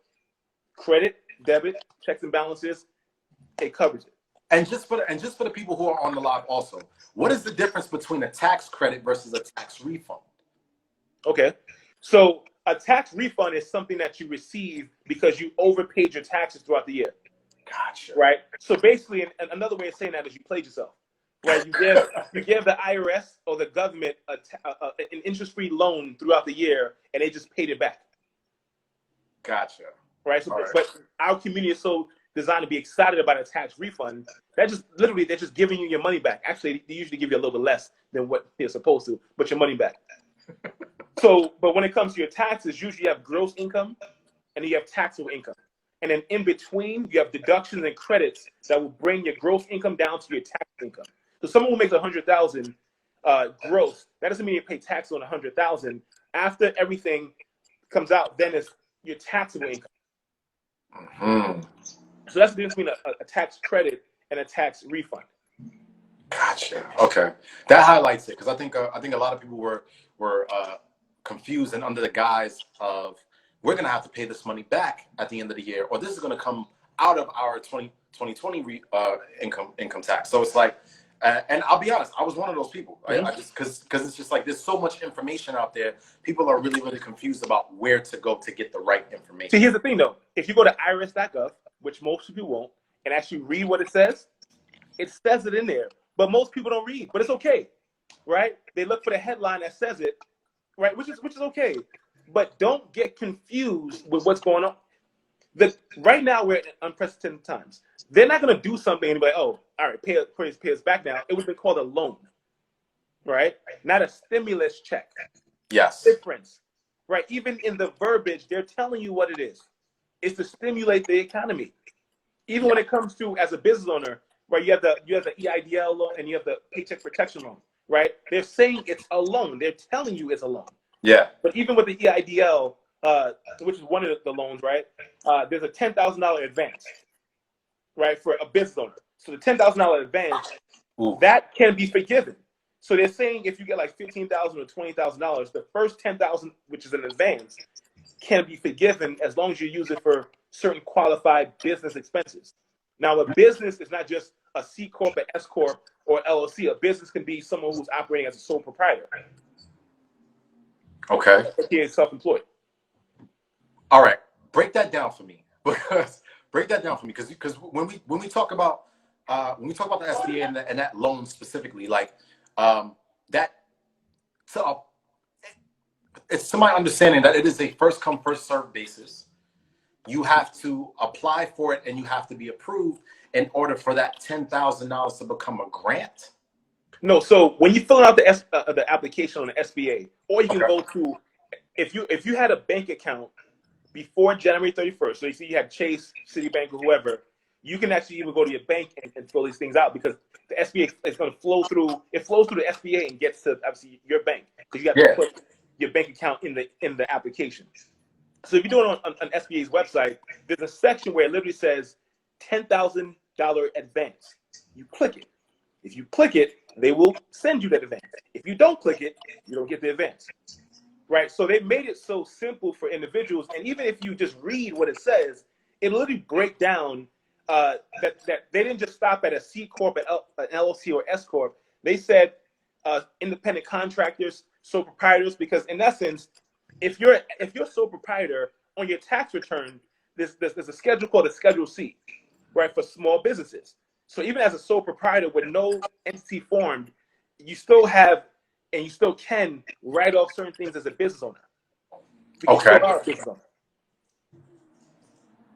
credit, debit, checks and balances, it covers it. And just for the people who are on the live also, what is the difference between a tax credit versus a tax refund? Okay. So a tax refund is something that you receive because you overpaid your taxes throughout the year. Gotcha. Right. So basically, another way of saying that is you played yourself. Right. You give the IRS or the government an interest-free loan throughout the year, and they just paid it back. Gotcha. Right. So, but our community is so designed to be excited about a tax refund that just literally they're just giving you your money back. Actually, they usually give you a little bit less than what they're supposed to, but your money back. So, but when it comes to your taxes, usually you have gross income, and then you have taxable income. And then in between, you have deductions and credits that will bring your gross income down to your tax income. So someone who makes $100,000 gross, that doesn't mean you pay tax on $100,000. After everything comes out, then it's your taxable income. Mm-hmm. So that's the difference between a tax credit and a tax refund. Gotcha. Okay, that highlights it because I think a lot of people were confused and under the guise of we're going to have to pay this money back at the end of the year, or this is going to come out of our 2020 income tax. So it's like, and I'll be honest, I was one of those people. Mm-hmm. I just because it's just like there's so much information out there. People are really confused about where to go to get the right information. See, here's the thing though: if you go to irs.gov, which most people won't, and actually read what it says it in there. But most people don't read. But it's okay, right? They look for the headline that says it, right? Which is okay. But don't get confused with what's going on. Right now, we're in unprecedented times. They're not going to do something and be like, oh, all right, pay us back now. It would be called a loan, right? Not a stimulus check. Yes. Difference, right? Even in the verbiage, they're telling you what it is. It's to stimulate the economy. Even when it comes to, as a business owner, right, you have the EIDL loan and you have the paycheck protection loan, right? They're saying it's a loan. They're telling you it's a loan. Yeah. But even with the EIDL, which is one of the loans, right? There's a $10,000 advance, right, for a business owner. So the $10,000 advance, that can be forgiven. So they're saying if you get like $15,000 or $20,000, the first $10,000, which is an advance, can be forgiven as long as you use it for certain qualified business expenses. Now, a business is not just a C corp, an S corp, or LLC. A business can be someone who's operating as a sole proprietor. Okay. He is self-employed. All right, break that down for me because when we talk about the SBA and that loan specifically, like that. So it's to my understanding that it is a first come first served basis. You have to apply for it and you have to be approved in order for that $10,000 to become a grant. No, so when you fill out the application on the SBA, or you can go to, if you had a bank account before January 31st, so you see you had Chase, Citibank, or whoever, you can actually even go to your bank and fill these things out because the SBA is going to flow through. It flows through the SBA and gets to obviously your bank because you have to put your bank account in the application. So if you do it on SBA's website, there's a section where it literally says $10,000 advance. You click it. If you click it, they will send you that advance. If you don't click it, you don't get the advance. Right? So they made it so simple for individuals. And even if you just read what it says, it literally break down that they didn't just stop at a C Corp, an LLC, or S Corp. They said independent contractors, sole proprietors, because in essence, if you're sole proprietor on your tax return, there's a schedule called a Schedule C, right, for small businesses. So even as a sole proprietor with no entity formed, you still have and you still can write off certain things as a business owner. Because you still are a business owner.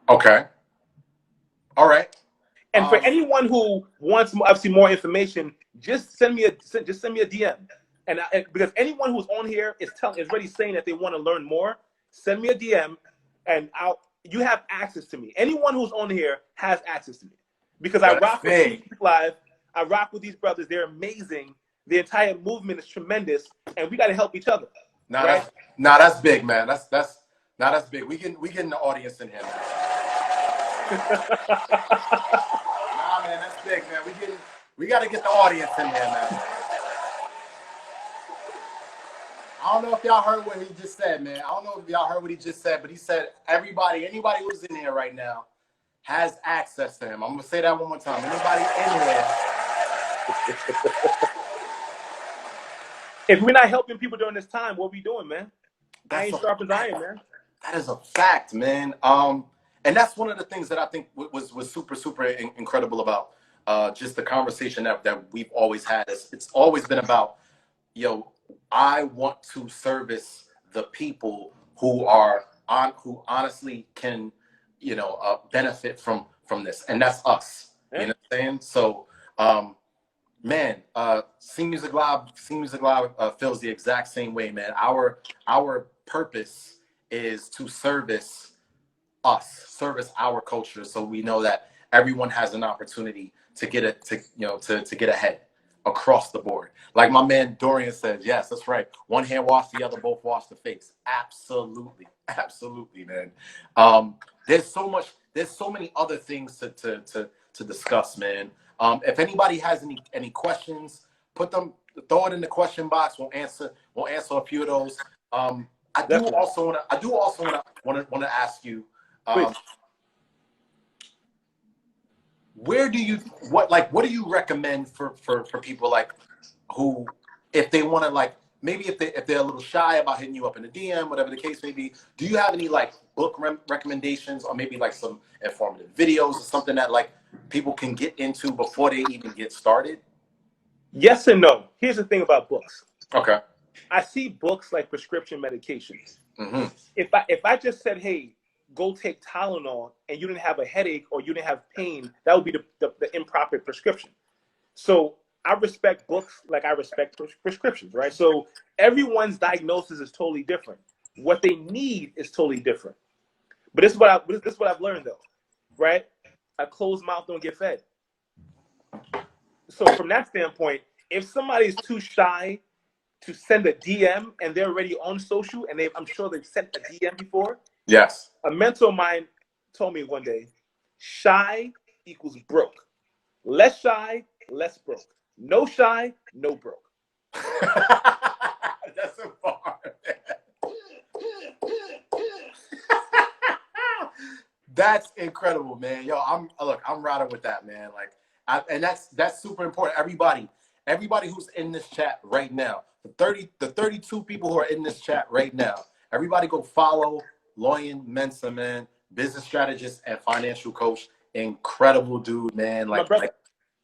Okay. All right. And for anyone who wants obviously more information, just send me a DM. And because anyone who's on here is already saying that they want to learn more, send me a DM, and you have access to me. Anyone who's on here has access to me because I rock with Facebook Live. I rock with these brothers. They're amazing. The entire movement is tremendous, and we got to help each other. That's big, man. That's big. We getting the audience in here, man. Man, that's big, man. We got to get the audience in here, man. I don't know if y'all heard what he just said, man. I don't know if y'all heard what he just said, but he said anybody who's in here right now has access to him. I'm gonna say that one more time. Anybody in here. If we're not helping people during this time, what we doing, man? I ain't sharp as iron, man. That is a fact, man. And that's one of the things that I think was super, super incredible about just the conversation that we've always had. It's always been about, I want to service the people who honestly can, benefit from this, and that's us. Yeah. You know what I'm saying? So, man, C Music Live feels the exact same way, man. Our purpose is to service our culture, so we know that everyone has an opportunity to get to get ahead across the board. Like my man Dorian said, yes, that's right. One hand wash the other, both wash the face. Absolutely, man. There's so many other things to discuss, man. If anybody has any questions, throw it in the question box. We'll answer a few of those. I do also want to ask you, what do you recommend for people like who, if they want to, like, maybe if they're a little shy about hitting you up in the DM, whatever the case may be, do you have any like book recommendations, or maybe like some informative videos or something that like people can get into before they even get started? Yes and no. Here's the thing about books. Okay. I see books like prescription medications. Mm-hmm. If I just said, hey, go take Tylenol, and you didn't have a headache or you didn't have pain, that would be the improper prescription. So I respect books like I respect prescriptions, right? So everyone's diagnosis is totally different. What they need is totally different. But this is what I've learned, though, right? A closed mouth don't get fed. So from that standpoint, if somebody's too shy to send a DM and they're already on social and I'm sure they've sent a DM before. Yes. A mentor of mine told me one day, shy equals broke. Less shy, less broke. No shy, no broke. That's a bar. That's incredible, man. Yo, I'm riding with that, man. Like, and that's super important. Everybody who's in this chat right now, the 32 people who are in this chat right now, everybody go follow Loyan Mensah, man, business strategist and financial coach. Incredible dude, man. My brother,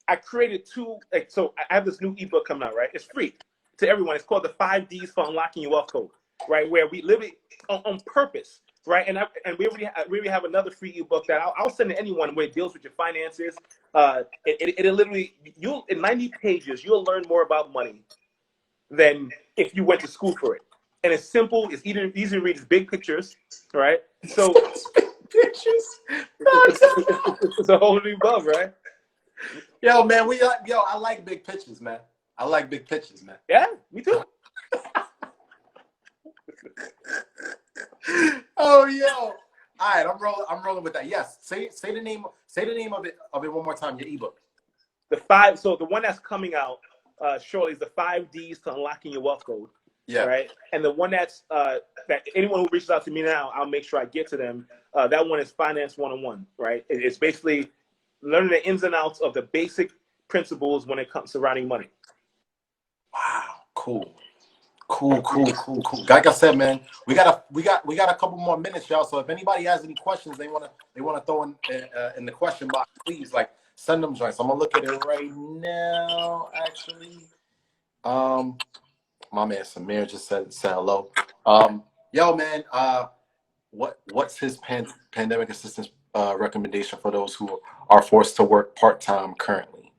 I created so I have this new ebook coming out, right? It's free to everyone. It's called the 5 Ds for Unlocking Your Wealth Code, right? Where we live it on purpose, right? And we already have another free ebook that I'll send to anyone where it deals with your finances. It'll literally, in 90 pages, you'll learn more about money than if you went to school for it. And it's simple. It's easy to read. It's big pictures, right? So pictures. It's a whole new bug, right? Yo, man, I like big pictures, man. I like big pictures, man. Yeah, me too. Oh, yo. All right, I'm rolling with that. Yes. Say the name of it one more time, your ebook. So the one that's coming out shortly is the 5 Ds to Unlocking Your Wealth Code. Yeah. Right. And the one that anyone who reaches out to me now, I'll make sure I get to them. That one is Finance 101, right? It's basically learning the ins and outs of the basic principles when it comes surrounding money. Wow, cool. Like I said, man, we got a couple more minutes, y'all. So if anybody has any questions they wanna throw in the question box, please, like, send them joints. I'm gonna look at it right now, actually. My man Samir just said hello. Yo, man, what's his pandemic assistance recommendation for those who are forced to work part-time currently?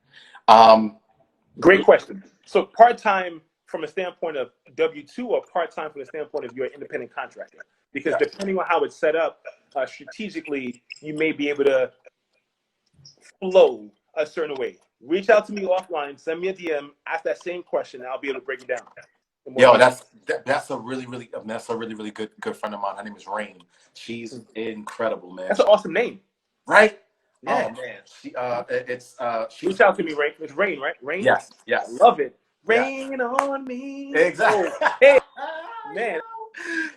Great question. So part-time from a standpoint of W-2 or part-time from the standpoint of you're an independent contractor? Because Yes. depending on how it's set up strategically, you may be able to flow a certain way. Reach out to me offline, send me a DM, ask that same question, and I'll be able to break it down. Yo, that's a really good friend of mine. Her name is Rain. She's incredible, man. That's an awesome name, right? Yeah. Oh man, Reach out to me, Rain. It's Rain, right? Rain. Yes. Love it. Yes. Rain on me. Exactly. Oh, hey, man.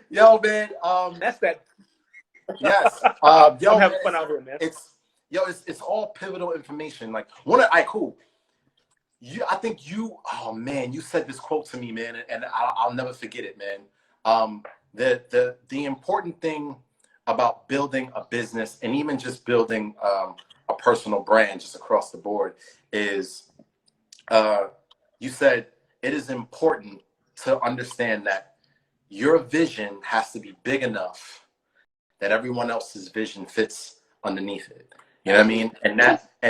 Yo, man. That's that. Yes. Yo, I'm having fun out here, man. It's all pivotal information. Like cool. I think oh man, you said this quote to me, man, and I'll never forget it, man. The important thing about building a business and even just building a personal brand just across the board is you said it is important to understand that your vision has to be big enough that everyone else's vision fits underneath it. You know what I mean? And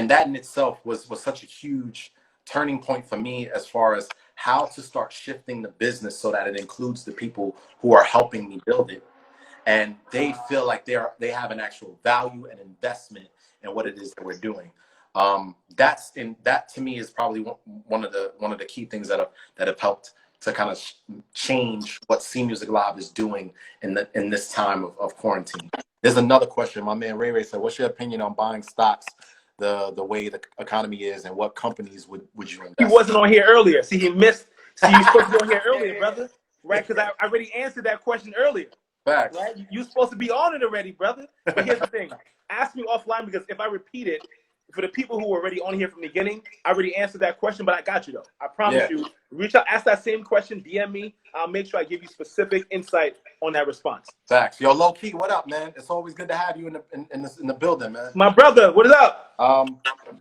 that in itself was such a huge turning point for me as far as how to start shifting the business so that it includes the people who are helping me build it, and they feel like they have an actual value and investment in what it is that we're doing. That to me is probably one of the key things that have helped to kind of change what C Music Live is doing in this time of quarantine. There's another question. My man Ray said, "What's your opinion on buying stocks the way the economy is, and what companies would you invest?" He wasn't on here earlier. See, he missed. See, you supposed to be on here earlier, brother. Right? Because I already answered that question earlier. Facts. Right? You're supposed to be on it already, brother. But here's the thing. Ask me offline, because if I repeat it, for the people who were already on here from the beginning, I already answered that question, but I got you, though. I promise you. Reach out, ask that same question, DM me. I'll make sure I give you specific insight on that response. Facts. Yo, low key, what up, man? It's always good to have you in the building, man. My brother, what is up?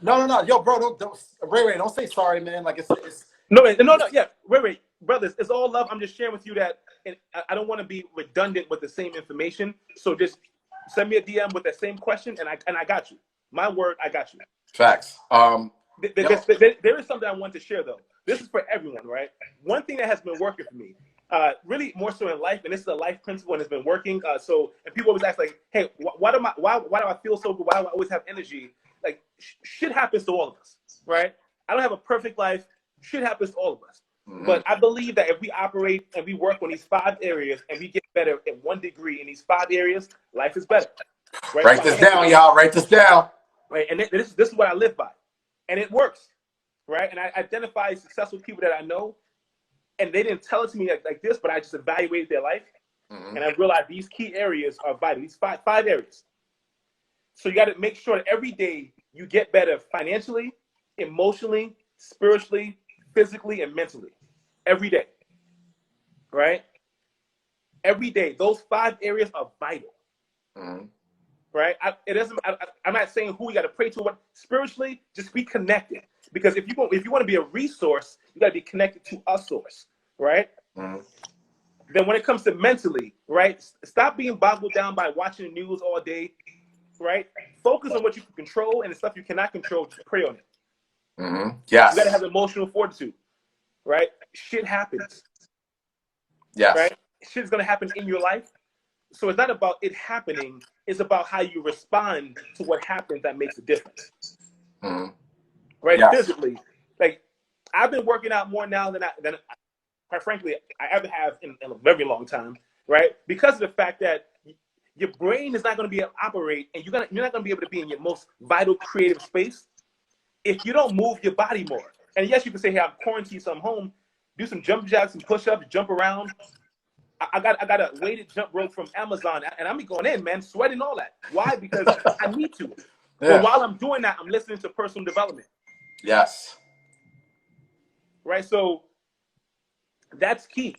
No. Yo, bro, don't Ray, don't say sorry, man. Like it's No. Yeah, Ray, brothers, it's all love. I'm just sharing with you that, and I don't want to be redundant with the same information. So just send me a DM with that same question, and I got you. My word, I got you. Facts. There is something I want to share, though. This is for everyone, right? One thing that has been working for me, really more so in life, and this is a life principle and it's been working. And people always ask, like, hey, why do I feel so good? Why do I always have energy? Like, shit happens to all of us, right? I don't have a perfect life. Shit happens to all of us. Mm-hmm. But I believe that if we operate and we work on these 5 areas and we get better in 1 degree in these 5 areas, life is better. Right? Write this down, y'all. Write this down. Right, and this is what I live by, and it works, right? And I identify successful people that I know, and they didn't tell it to me like this, but I just evaluated their life, and I realized these key areas are vital. These five areas. So you got to make sure that every day you get better financially, emotionally, spiritually, physically, and mentally. Every day, right? Every day, those 5 areas are vital. Right? I'm not saying who we got to pray to, but spiritually, just be connected. Because if you want to be a resource, you got to be connected to a source, right? Then when it comes to mentally, right? Stop being boggled down by watching the news all day, right? Focus on what you can control, and the stuff you cannot control, just pray on it. Yes. You got to have emotional fortitude, right? Shit happens. Yes. Right? Shit's going to happen in your life. So it's not about it happening. It's about how you respond to what happens that makes a difference. Right? Yes. Physically. Like, I've been working out more now than quite frankly, I ever have in a very long time. Right? Because of the fact that your brain is not going to be able to operate, and you're not going to be able to be in your most vital creative space if you don't move your body more. And yes, you can say, hey, I'm quarantined, so I'm home. Do some jump jacks, some push-ups, jump around. I got a weighted jump rope from Amazon, and I'm going in, man, sweating all that. Why? Because I need to. But while I'm doing that, I'm listening to personal development. Yes. Right? So that's key.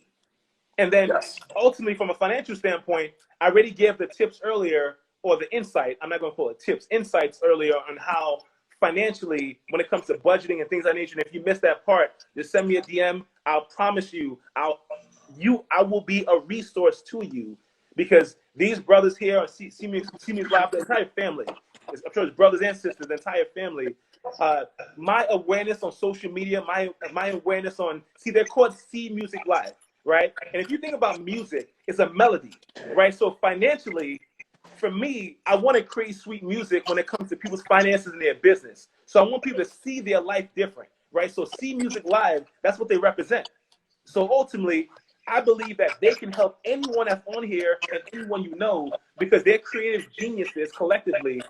And then ultimately, from a financial standpoint, I already gave the tips earlier, or the insight. I'm not going to call it tips, insights earlier on how financially, when it comes to budgeting and things of that nature. And if you missed that part, just send me a DM. I'll promise you, I will be a resource to you, because These brothers here on see me live, the entire family. I'm sure it's brothers and sisters, the entire family. My awareness on social media, my awareness on, they're called C Music Live, right? And if you think about music, it's a melody, right? So financially, for me, I want to create sweet music when it comes to people's finances and their business. So I want people to see their life different, right? So C Music Live, that's what they represent. So ultimately, I believe that they can help anyone that's on here and anyone you know, because they're creative geniuses collectively.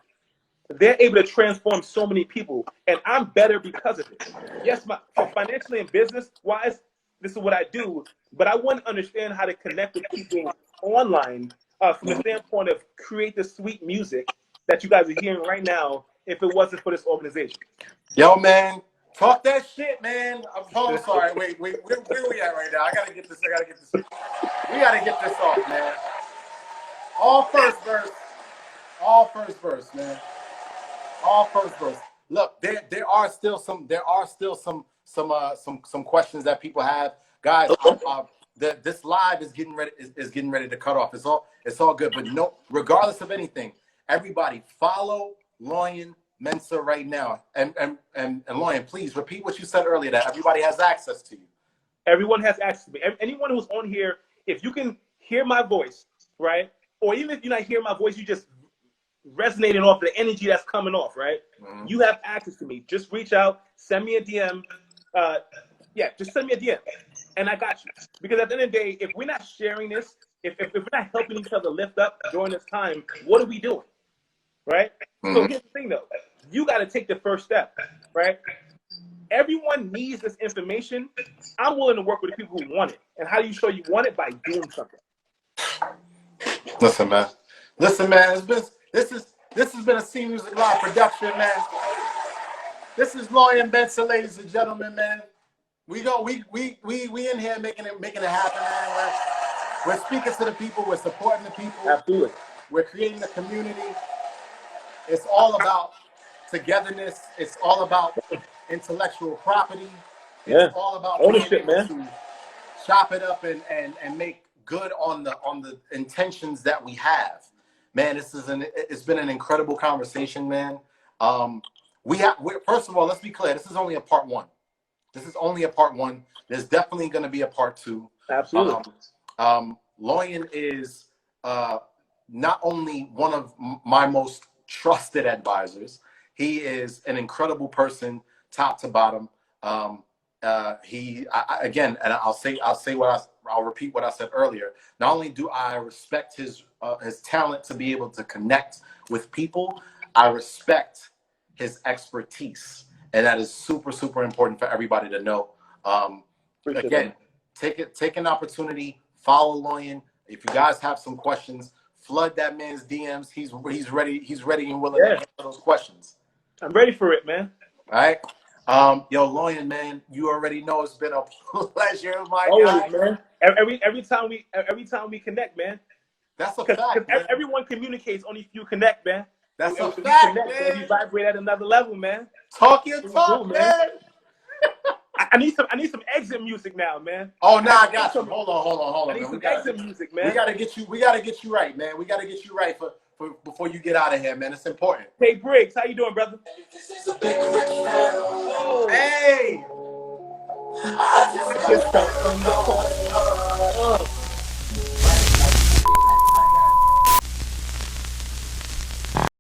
They're able to transform so many people, and I'm better because of it. Yes, financially and business-wise, this is what I do, but I want to understand how to connect with people online from the standpoint of create the sweet music that you guys are hearing right now if it wasn't for this organization. Yo, man, talk that shit, man. I'm sorry. Wait, where we at right now? I gotta get this. We gotta get this off, man. All first verse, man. All first verse. Look, there are still some questions that people have, guys. This live is getting ready to cut off. It's all good, but no, regardless of anything, everybody follow Loyan Mensah right now. And Loyan, please repeat what you said earlier, that everybody has access to you. Everyone has access to me. Anyone who's on here, if you can hear my voice, right? Or even if you're not hearing my voice, you just resonating off the energy that's coming off, right? Mm-hmm. You have access to me. Just reach out, send me a DM. Just send me a DM, and I got you. Because at the end of the day, if we're not sharing this, if we're not helping each other lift up during this time, what are we doing, right? Mm-hmm. So here's the thing, though. You got to take the first step, right? Everyone needs this information. I'm willing to work with the people who want it. And how do you show you want it? By doing something. Listen, man. This has been a C Music Live production, man. This is Loyan Mensah, ladies and gentlemen, man. We in here making it happen, man. We're speaking to the people. We're supporting the people. Absolutely. We're creating a community. It's all about togetherness. It's all about intellectual property. It's all about ownership, man. To chop it up and make good on the intentions that we have. Man, it's been an incredible conversation, man. First of all, let's be clear. This is only a part one. There's definitely going to be a part two. Absolutely. Loyan is not only one of my most trusted advisors. He is an incredible person, top to bottom. Again, and I'll repeat what I said earlier. Not only do I respect his talent to be able to connect with people, I respect his expertise, and that is super, super important for everybody to know. Again, take an opportunity, follow Loyan. If you guys have some questions, flood that man's DMs. He's ready and willing to answer those questions. I'm ready for it, man. All right. Yo, Loyan, man, you already know it's been a pleasure, my guy. Man. Every time we connect, man. That's a fact. Man. Everyone communicates only if you connect, man. That's a fact, man. You vibrate at another level, man. Talk your talk, man. I need some exit music now, man. Oh, nah, I got you. Hold on. I need some exit music, man. We gotta get you right, man. We gotta get you right for before you get out of here, man. It's important. Hey, Briggs, how you doing, brother? Oh. Hey.